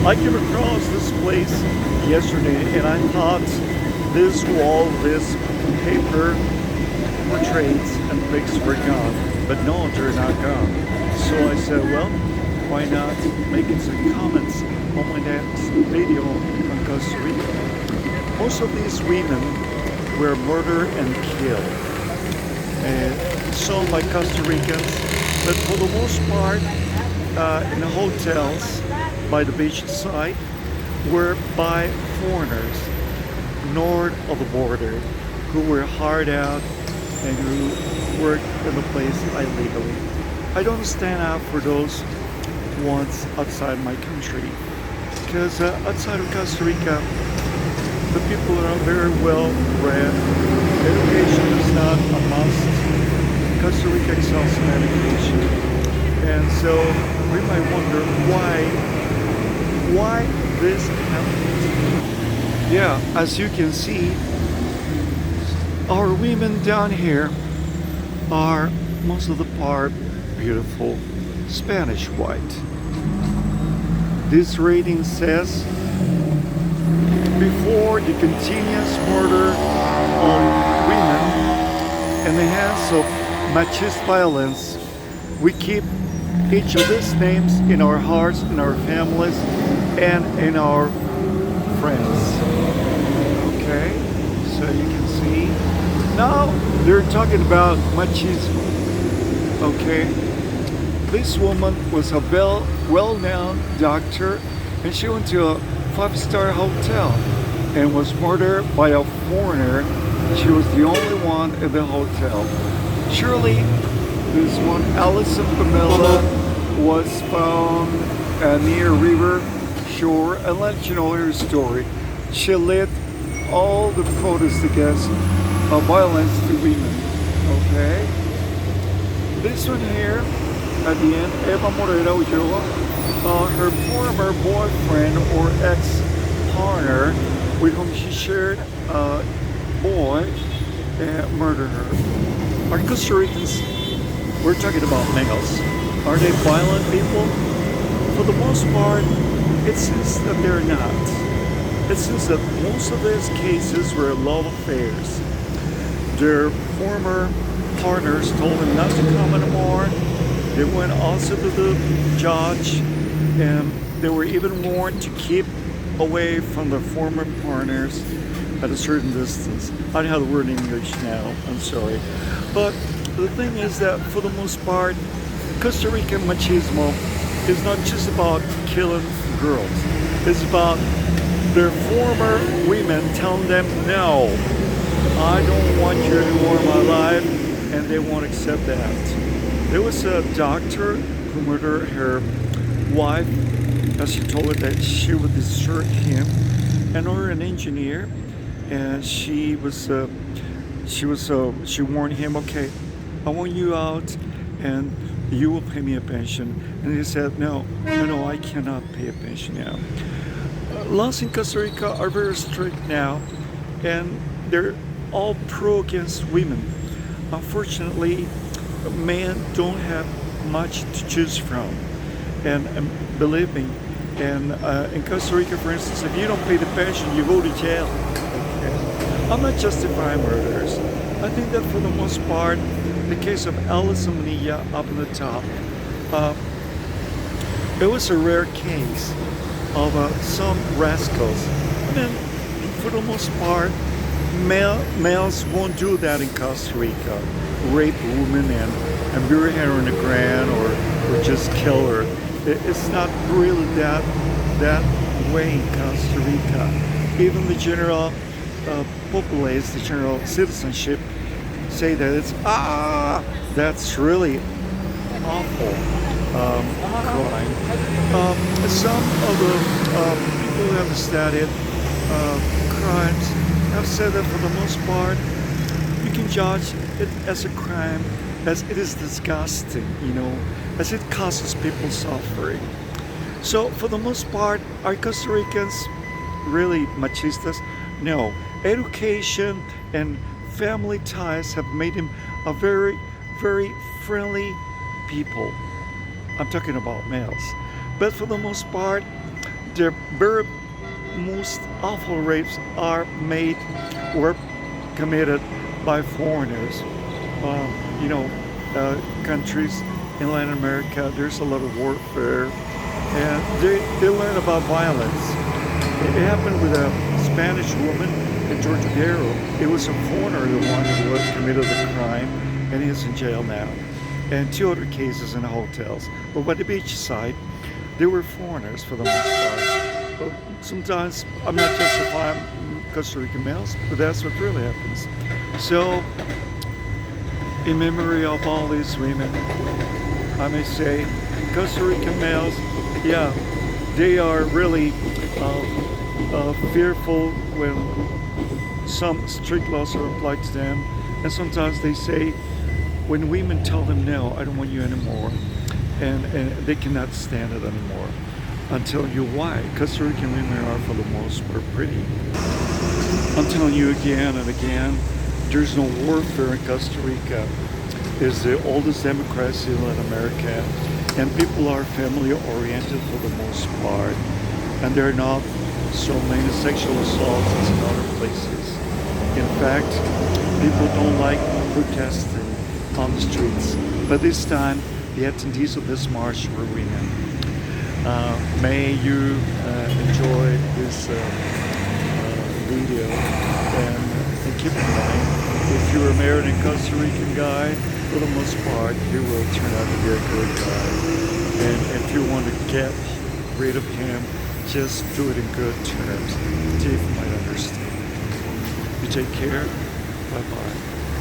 I came across this place yesterday and I thought this wall, this paper portraits and pics were gone. But no, they're not gone. So I said, well, why not making some comments on my next video on Costa Rica. Most of these women were murdered and killed. Some by Costa Ricans, but for the most part, in the hotels by the beach side were by foreigners north of the border who were hired out and who worked in the place illegally. I don't stand out for those ones outside my country because outside of Costa Rica, the people are very well read. Education is not a must. Costa Rica excels in education. And so we might wonder why this happened. Yeah, as you can see, our women down here are most of the part beautiful Spanish white. This rating says before the continuous murder on women in the hands of machist violence, we keep each of these names in our hearts, in our families, and in our friends. Okay, so you can see. Now they're talking about machismo. Okay, this woman was a well-known doctor, and she went to a five-star hotel and was murdered by a foreigner. She was the only one in the hotel. Surely, this one, Alison Pamela, was found near river shore, and let you know her story. She led all the protests against violence to women. Okay? This one here, at the end, Eva Morera Ulloa, her former boyfriend or ex-partner with whom she shared a boy, murdered her. Are Costa Ricans, we're talking about males, are they violent people? For the most part, it seems that they're not. It seems that most of these cases were love affairs. Their former partners told them not to come anymore. They went also to the judge, and they were even warned to keep away from their former partners at a certain distance. I don't have the word in English now, I'm sorry. But the thing is that for the most part, Costa Rican machismo is not just about killing girls. It's about their former women telling them, no, I don't want you anymore in my life, and they won't accept that. There was a doctor who murdered her wife, as she told her that she would desert him, and or an engineer, and she warned him, okay, I want you out, and you will pay me a pension. And he said, no, I cannot pay a pension now. Laws in Costa Rica are very strict now, and they're all pro against women. Unfortunately, men don't have much to choose from. And believe me, and in Costa Rica, for instance, if you don't pay the pension, you go to jail. Okay. I'm not justifying murders. I think that for the most part, the case of Alison Manilla up on the top, it was a rare case of some rascals. I mean, for the most part, males won't do that in Costa Rica. Rape a woman and bury her on the ground or just kill her. It's not really that way in Costa Rica. Even the general populace, the general citizenship, say that it's that's really awful crime. Some of the people who have studied crimes have said that for the most part, you can judge it as a crime, as it is disgusting, as it causes people suffering. So for the most part, are Costa Ricans really machistas? No. Education and family ties have made him a very, very friendly people. I'm talking about males. But for the most part, the very most awful rapes are made or committed by foreigners. You know, countries in Latin America, there's a lot of warfare, and they learn about violence. It happened with a Spanish woman in Tortuguero. It was a foreigner, the one who had committed the crime, and he's in jail now. And 2 other cases in hotels. But by the beach side, they were foreigners for the most part. But sometimes I'm not justifying Costa Rican males, but that's what really happens. So, in memory of all these women, I may say, Costa Rican males, yeah, they are really fearful when some strict laws are applied to them, and sometimes they say, when women tell them no, I don't want you anymore, and they cannot stand it anymore. I'll tell you why. Costa Rican women are for the most part pretty. I'm telling you again and again, there's no warfare in Costa Rica. It's the oldest democracy in Latin America, and people are family oriented for the most part, and there are not so many sexual assaults as in other places. In fact, people don't like protesting on the streets, but this time the attendees of this march were women. May you enjoy this video, and keep in mind, if you're a married and Costa Rican guy, for the most part, you will turn out to be a good guy. And if you want to get rid of him, just do it in good terms. Dave might understand. You take care. Bye-bye.